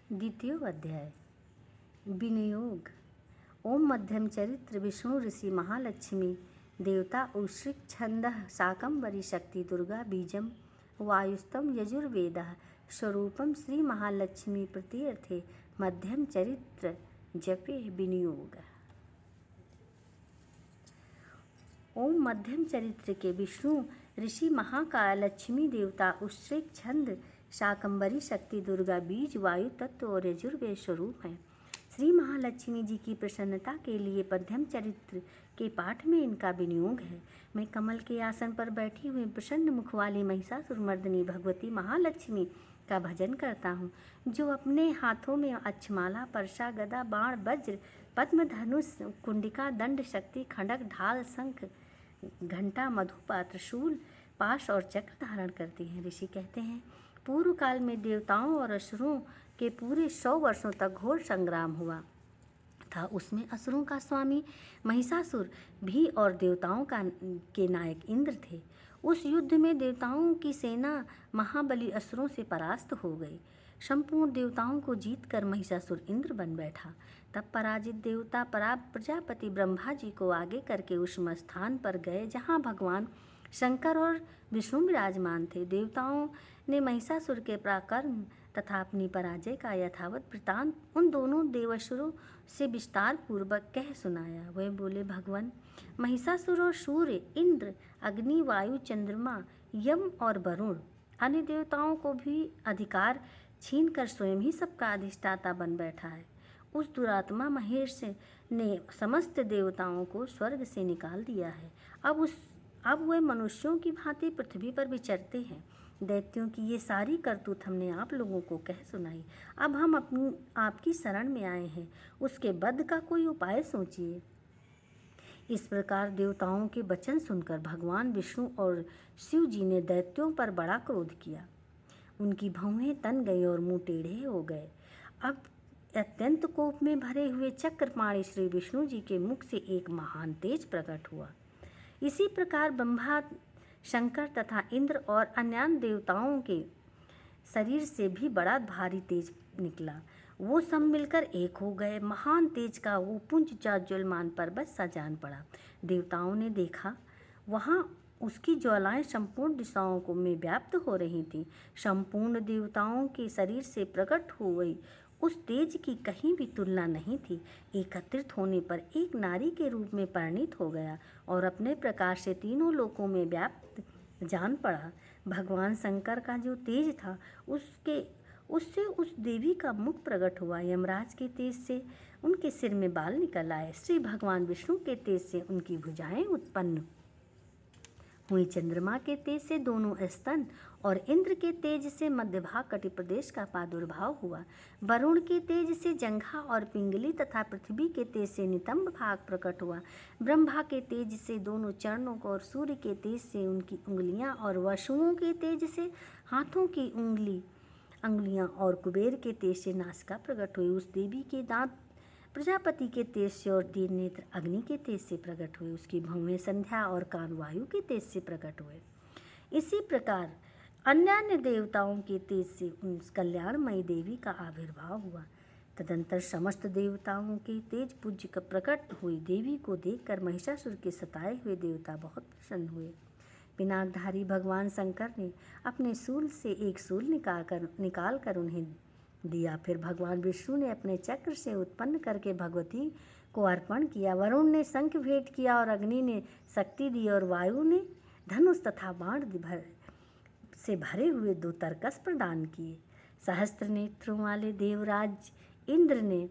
द्वितीय अध्याय विनियोग। ओम मध्यम चरित्र विष्णु ऋषि महालक्ष्मी देवता उश्रिक छंदः शाकंभरी शक्ति दुर्गा बीजम वायुस्तम यजुर्वेदः स्वरूपम श्री महालक्ष्मी प्रतीर्थे मध्यम चरित्र जपे विनियोग। ओम मध्यम चरित्र के विष्णु ऋषि महाकाल लक्ष्मी देवता उश्रिक छंद शाकंभरी शक्ति दुर्गा बीज वायु तत्व और यजुर्वेद स्वरूप हैं। श्री महालक्ष्मी जी की प्रसन्नता के लिए मध्यम चरित्र के पाठ में इनका विनियोग है। मैं कमल के आसन पर बैठी हुई प्रसन्न मुख वाली महिषासुरमर्दिनी भगवती महालक्ष्मी का भजन करता हूँ, जो अपने हाथों में अक्षमाला परशा गदा बाण वज्र पद्म धनुष कुंडिका दंड शक्ति खड़ग ढाल शंख घंटा मधुपात्र शूल पाश और चक्र धारण करती हैं। ऋषि कहते हैं, पूर्व काल में देवताओं और असुरों के पूरे 100 वर्षों तक घोर संग्राम हुआ था। उसमें असुरों का स्वामी महिषासुर भी और देवताओं के नायक इंद्र थे। उस युद्ध में देवताओं की सेना महाबली असुरों से परास्त हो गई। संपूर्ण देवताओं को जीतकर महिषासुर इंद्र बन बैठा। तब पराजित देवता प्रजापति ब्रह्मा जी को आगे करके उस स्थान पर गए जहाँ भगवान शंकर और विष्णु विराजमान थे। देवताओं ने महिषासुर के पराक्रम तथा अपनी पराजय का यथावत वृतांत उन दोनों देवासुरों से विस्तार पूर्वक कह सुनाया। वे बोले, भगवान, महिषासुर और सूर्य, इंद्र, अग्नि, वायु, चंद्रमा, यम और वरुण अन्य देवताओं को भी अधिकार छीनकर स्वयं ही सबका अधिष्ठाता बन बैठा है। उस दुरात्मा महेश ने समस्त देवताओं को स्वर्ग से निकाल दिया है। अब वे मनुष्यों की भांति पृथ्वी पर विचरते हैं। दैत्यों की ये सारी करतूत हमने आप लोगों को कह सुनाई। अब हम आपकी शरण में आए हैं, उसके वध का कोई उपाय सोचिए। इस प्रकार देवताओं के वचन सुनकर भगवान विष्णु और शिव जी ने दैत्यों पर बड़ा क्रोध किया। उनकी भौहें तन गई और मुंह टेढ़े हो गए। अब अत्यंत कोप में भरे हुए चक्रपाणी श्री विष्णु जी के मुख से एक महान तेज प्रकट हुआ। इसी प्रकार ब्रह्मा, शंकर तथा इंद्र और अन्य देवताओं के शरीर से भी बड़ा भारी तेज निकला। वो सब मिलकर एक हो गए। महान तेज का वो पुंज ज्वलमान पर्वत सा जान पड़ा। देवताओं ने देखा, वहाँ उसकी ज्वालाएं संपूर्ण दिशाओं को में व्याप्त हो रही थीं। संपूर्ण देवताओं के शरीर से प्रकट हो गई उस तेज की कहीं भी तुलना नहीं थी। एकत्रित होने पर एक नारी के रूप में परिणित हो गया और अपने प्रकाश से तीनों लोकों में व्याप्त जान पड़ा। भगवान शंकर का जो तेज था उससे उस देवी का मुख प्रकट हुआ। यमराज के तेज से उनके सिर में बाल निकल आए। श्री भगवान विष्णु के तेज से उनकी भुजाएं उत्पन्न हुई। चंद्रमा के तेज से दोनों स्तन और इंद्र के तेज से मध्य भाग कटि प्रदेश का प्रादुर्भाव हुआ। वरुण के तेज से जंघा और पिंगली तथा पृथ्वी के तेज से नितंब भाग प्रकट हुआ। ब्रह्मा के तेज से दोनों चरणों को और सूर्य के तेज से उनकी उंगलियां और वसुओं के तेज से हाथों की अंगुलियां और कुबेर के तेज से नासिका प्रकट हुई। उस देवी के दांत प्रजापति के तेज से और तीन नेत्र अग्नि के तेज से प्रकट हुए। उसकी भौहें संध्या और कान वायु के तेज से प्रकट हुए। इसी प्रकार अन्य देवताओं के तेज से उस कल्याणमयी देवी का आविर्भाव हुआ। तदंतर समस्त देवताओं के तेज पूज्य का प्रकट हुई देवी को देखकर महिषासुर के सताए हुए देवता बहुत प्रसन्न हुए। पिनाकधारी भगवान शंकर ने अपने शूल से एक शूल निकाल कर उन्हें दिया। फिर भगवान विष्णु ने अपने चक्र से उत्पन्न करके भगवती को अर्पण किया। वरुण ने शंख भेंट किया और अग्नि ने शक्ति दी और वायु ने धनुष तथा बाण से भरे हुए 2 तरकस प्रदान किए। सहस्त्र नेत्रों वाले देवराज इंद्र ने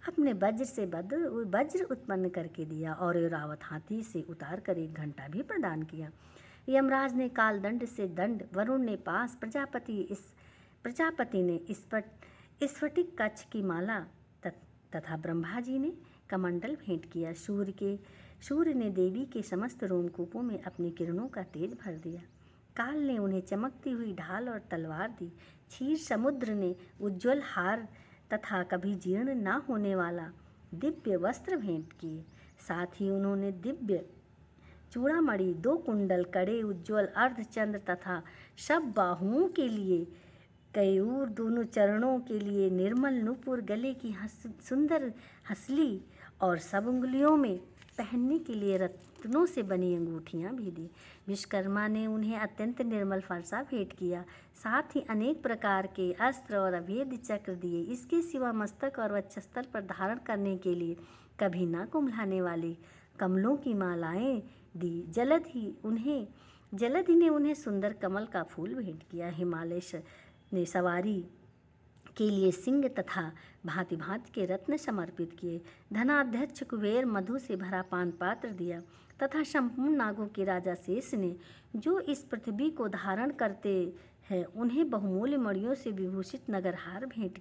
अपने वज्र से वज्र उत्पन्न करके दिया और ऐरावत हाथी से उतार कर 1 घंटा भी प्रदान किया। यमराज ने काल दंड से दंड, वरुण ने पास, प्रजापति ने स्फटिक कच्छ की माला तथा ब्रह्मा जी ने कमंडल भेंट किया। सूर्य ने देवी के समस्त रोमकूपों में अपनी किरणों का तेज भर दिया। काल ने उन्हें चमकती हुई ढाल और तलवार दी। क्षीर समुद्र ने उज्ज्वल हार तथा कभी जीर्ण न होने वाला दिव्य वस्त्र भेंट किए। साथ ही उन्होंने दिव्य चूड़ामणि, 2 कुंडल, कड़े, उज्ज्वल अर्धचंद्र तथा सब बाहुओं के लिए कयूर दोनों चरणों के लिए निर्मल नूपुर, गले की सुंदर हंसली और सब उंगलियों में पहनने के लिए रत्नों से बनी अंगूठियां भी दी। विश्वकर्मा ने उन्हें अत्यंत निर्मल फरसा भेंट किया, साथ ही अनेक प्रकार के अस्त्र और अभेद चक्र दिए। इसके सिवा मस्तक और वक्षस्थल पर धारण करने के लिए कभी न कुम्हलाने वाले कमलों की मालाएं दी। जलधि ने उन्हें सुंदर कमल का फूल भेंट किया। हिमालय ने सवारी के लिए सिंह तथा भांति भांति के रत्न समर्पित किए। धनाध्यक्ष कुबेर मधु से भरा पान पात्र दिया तथा संपूर्ण नागों के राजा शेष ने, जो इस पृथ्वी को धारण करते हैं, उन्हें बहुमूल्य मणियों से विभूषित नगरहार भेंट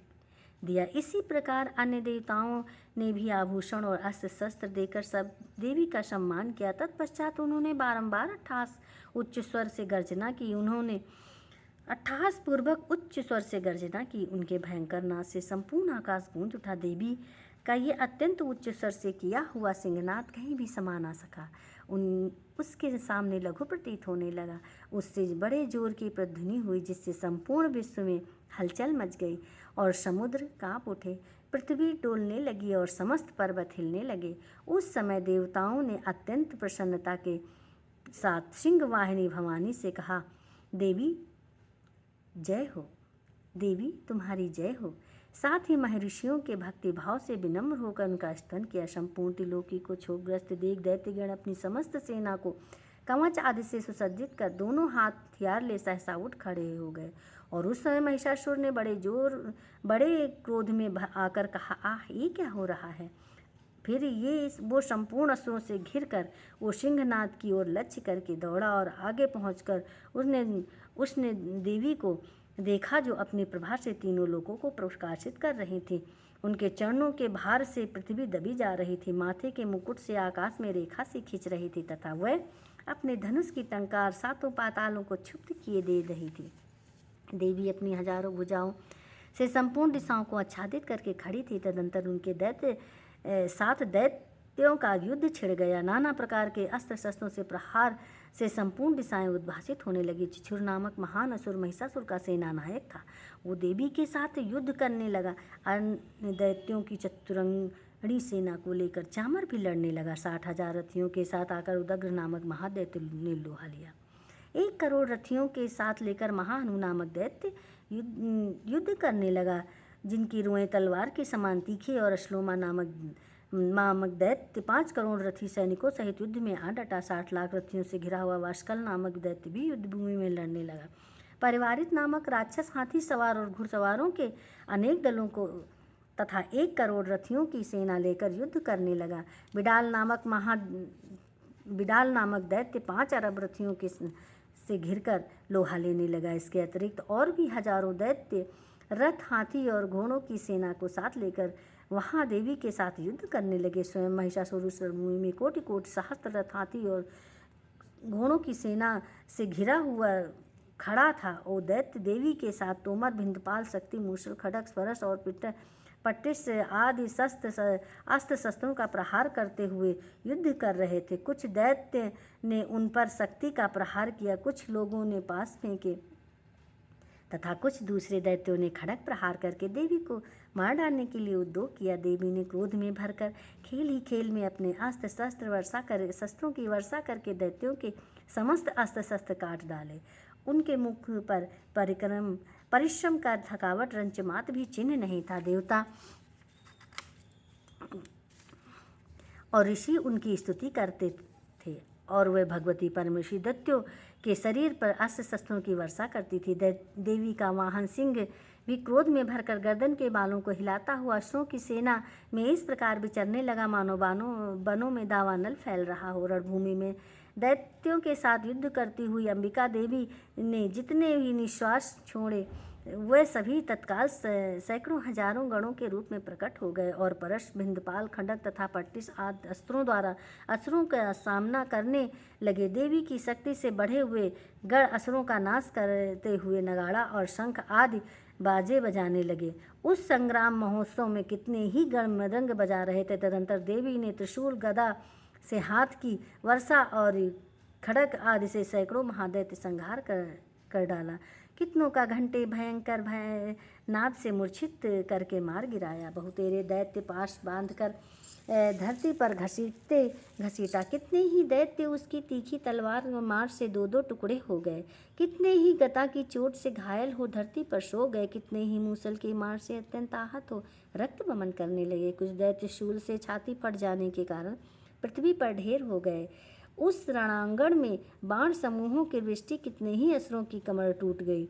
दिया। इसी प्रकार अन्य देवताओं ने भी आभूषण और अस्त्र शस्त्र देकर सब देवी का सम्मान किया। तत्पश्चात उन्होंने बारंबार अट्टहास उच्च स्वर से गर्जना की। उनके भयंकर नाद से संपूर्ण आकाश गूंज उठा। देवी का ये अत्यंत उच्च स्वर से किया हुआ सिंहनाद कहीं भी समा ना सका। उसके सामने लघु प्रतीत होने लगा। उससे बड़े जोर की प्रतिध्वनि हुई, जिससे संपूर्ण विश्व में हलचल मच गई और समुद्र कांप उठे, पृथ्वी डोलने लगी और समस्त पर्वत हिलने लगे। उस समय देवताओं ने अत्यंत प्रसन्नता के साथ सिंहवाहिनी भवानी से कहा, देवी जय हो, देवी तुम्हारी जय हो। साथ ही महर्षियों के भक्ति भाव से विनम्र होकर उनका स्तन किया। संपूर्ण त्रिलोकी को क्षोभग्रस्त देख दैत्यगण अपनी समस्त सेना को कवच आदि से सुसज्जित कर दोनों हाथ हथियार ले सहसा उठ खड़े हो गए। और उस समय महिषासुर ने बड़े क्रोध में आकर कहा, आह, ये क्या हो रहा है। फिर वो संपूर्ण असुरों से घिर कर वो सिंहनाद की ओर लक्ष्य करके दौड़ा और आगे पहुंचकर उसने देवी को देखा, जो अपनी प्रभा से तीनों लोगों को प्रकाशित कर रही थी। उनके चरणों के भार से पृथ्वी दबी जा रही थी, माथे के मुकुट से आकाश में रेखा सी खींच रही थी तथा वह अपने धनुष की टंकार सातों पातालों को क्षुब्ध किए दे रही थी। देवी अपनी हजारों भुजाओं से संपूर्ण दिशाओं को आच्छादित करके खड़ी थी। तदंतर उनके साथ दैत्यों का युद्ध छिड़ गया। नाना प्रकार के अस्त्र शस्त्रों से प्रहार से संपूर्ण दिशाएं उद्भासित होने लगी। चिछुर नामक महान असुर महिषासुर का सेना नायक था। वो देवी के साथ युद्ध करने लगा। अन्य दैत्यों की चतुरंगणी सेना को लेकर चामर भी लड़ने लगा। 60,000 रथियों के साथ आकर उदग्र नामक महादैत्य ने लोहा लिया। 1 करोड़ रथियों के साथ लेकर महाहनु नामक दैत्य युद्ध करने लगा, जिनकी रुएं तलवार के समान तीखी। और अश्लोमा नामक दैत्य 5 करोड़ रथी सैनिकों सहित युद्ध में आ डटा। 60 लाख रथियों से घिरा हुआ वाष्कल नामक दैत्य भी युद्ध भूमि में लड़ने लगा। परिवारित नामक राक्षस हाथी सवार और घुड़सवारों के अनेक दलों को तथा 1 करोड़ रथियों की सेना लेकर युद्ध करने लगा। बिडाल नामक दैत्य 5 अरब रथियों से घिरकर लोहा लेने लगा। इसके अतिरिक्त और भी हजारों दैत्य रथ, हाथी और घोड़ों की सेना को साथ लेकर वहां देवी के साथ युद्ध करने लगे। स्वयं महिषासुर उस रणभूमि में कोटि सहस्त्र रथ, हाथी और घोड़ों की सेना से घिरा हुआ खड़ा था। वो दैत्य देवी के साथ तोमर, भिंदपाल, शक्ति, मूसल, खड्ग, स्परश और पट्टिश आदि अस्त्र शस्त्रों का प्रहार करते हुए युद्ध कर रहे थे। कुछ दैत्य ने उन पर शक्ति का प्रहार किया, कुछ लोगों ने पास फेंके तथा कुछ दूसरे दैत्यों ने खड़ग प्रहार करके देवी को मार डालने के लिए उद्योग किया। देवी ने क्रोध में भरकर खेल ही खेल में अपने शस्त्रों की वर्षा करके दैत्यों के समस्त अस्त्र शस्त्र काट डाले। उनके मुख पर परिश्रम का थकावट रंच मात्र भी चिन्ह नहीं था। देवता और ऋषि उनकी स्तुति करते थे और वे भगवती परमेश्वरी दैत्यों के शरीर पर अस्त्र शस्त्रों की वर्षा करती थी। देवी का वाहन सिंह भी क्रोध में भरकर गर्दन के बालों को हिलाता हुआ असुरों की सेना में इस प्रकार विचरने लगा, मानो बनों में दावानल फैल रहा हो। रणभूमि में दैत्यों के साथ युद्ध करती हुई अंबिका देवी ने जितने भी निश्वास छोड़े, वे सभी तत्काल सैकड़ों हजारों गणों के रूप में प्रकट हो गए और परश, भिंदपाल, खड्ग तथा पट्टिश आदि अस्त्रों द्वारा असुरों का सामना करने लगे। देवी की शक्ति से बढ़े हुए गण असुरों का नाश करते हुए नगाड़ा और शंख आदि बाजे बजाने लगे। उस संग्राम महोत्सव में कितने ही गण मृदंग बजा रहे थे। तदंतर देवी ने त्रिशूल, गदा से हाथ की वर्षा और खड्ग आदि से सैकड़ों महादैत्य संहार कर डाला। कितनों का घंटे भयंकर भय नाद से मूर्छित करके मार गिराया। बहुतेरे दैत्य पाश बांधकर धरती पर घसीटा। कितने ही दैत्य उसकी तीखी तलवार मार से दो दो टुकड़े हो गए। कितने ही गदा की चोट से घायल हो धरती पर सो गए। कितने ही मूसल की मार से अत्यंत आहत हो रक्त बमन करने लगे। कुछ दैत्य शूल से छाती फट जाने के कारण पृथ्वी पर ढेर हो गए। उस रणांगण में बाण समूहों की वृष्टि, कितने ही असुरों की कमर टूट गई।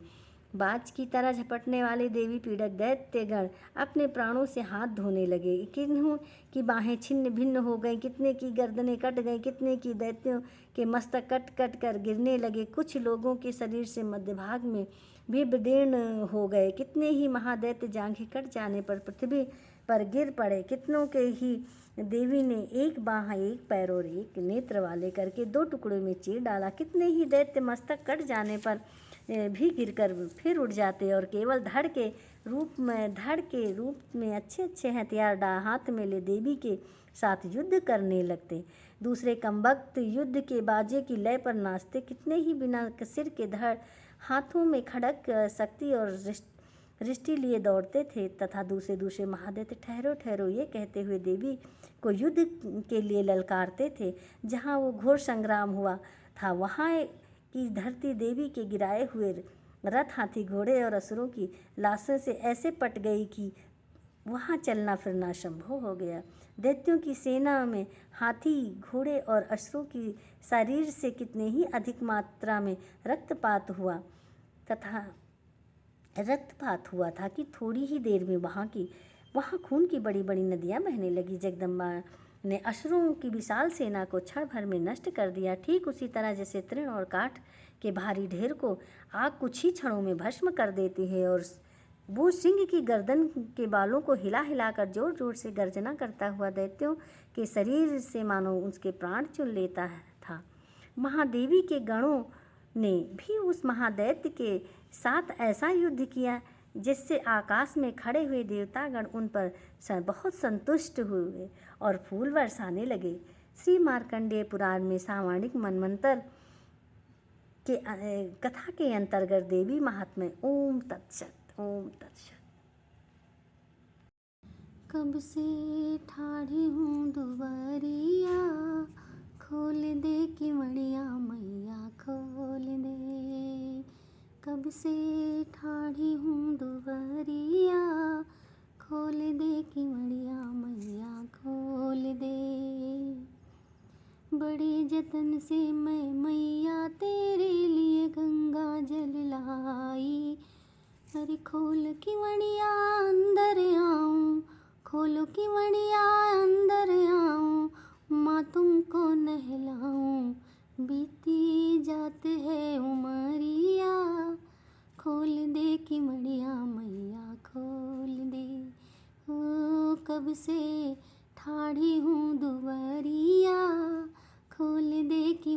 बाज की तरह झपटने वाले देवी पीड़क दैत्यगण अपने प्राणों से हाथ धोने लगे। किन्हों की बाहें छिन्न भिन्न हो गईं, कितने की गर्दनें कट गईं, कितने की दैत्यों के मस्तक कट कट कर गिरने लगे। कुछ लोगों के शरीर से मध्य भाग में भी विदीर्ण हो गए। कितने ही महादैत्य जांघें कट जाने पर पृथ्वी पर गिर पड़े। कितनों के ही देवी ने एक बाह, एक पैर और एक नेत्र वाले करके दो टुकड़ों में चीर डाला। कितने ही दैत्य मस्तक कट जाने पर भी गिरकर फिर उठ जाते और केवल धड़ के रूप में अच्छे अच्छे हथियार हाथ में ले देवी के साथ युद्ध करने लगते। दूसरे कमबख्त युद्ध के बाजे की लय पर नाचते। कितने ही बिना सिर के धड़ हाथों में खड़ग, शक्ति और रिष्टि लिए दौड़ते थे तथा दूसरे महादैत्य ठहरो ठहरो ये कहते हुए देवी को युद्ध के लिए ललकारते थे। जहाँ वो घोर संग्राम हुआ था वहाँ की धरती देवी के गिराए हुए रथ, हाथी, घोड़े और असुरों की लाशों से ऐसे पट गई कि वहाँ चलना फिरना असंभव हो गया। दैत्यों की सेना में हाथी, घोड़े और असुरों की शरीर से कितने ही अधिक मात्रा में रक्तपात हुआ था कि थोड़ी ही देर में वहाँ खून की बड़ी बड़ी नदियाँ बहने लगी। जगदम्बा ने असुरों की विशाल सेना को क्षण भर में नष्ट कर दिया। ठीक उसी तरह जैसे तृण और काठ के भारी ढेर को आग कुछ ही क्षणों में भस्म कर देती है और वो सिंह की गर्दन के बालों को हिला हिलाकर जोर जोर से गर्जना करता हुआ दैत्यों के शरीर से मानो उसके प्राण चुन लेता था। महादेवी के गणों ने भी उस महादैत्य के साथ ऐसा युद्ध किया जिससे आकाश में खड़े हुए देवतागण उन पर बहुत संतुष्ट हुए और फूल बरसाने लगे। श्री मार्कंडेय पुराण में सावर्णिक मनवंतर के कथा के अंतर्गत देवी महात्म्य। ओम तत्सत, ओम तत्सत। कब से ठाढ़ी हूँ दुआरिया, खोल दे किवड़िया मैया खोल दे। कब से ठाढ़ी हूँ दुआरिया, खोल दे किवड़िया मैया खोल दे। बड़े जतन से मैं मैया तेरे लिए गंगा जल लाई। अरे खोल किवड़िया अंदर आऊं, खोलो किवड़िया अंदर आऊं, माँ तुमको नहलाऊं, बीती जात है उमरिया। खोल दे किवड़िया मैया खोल दे। ओ कब से ठाढ़ी हूँ दुआरिया, खोल दे कि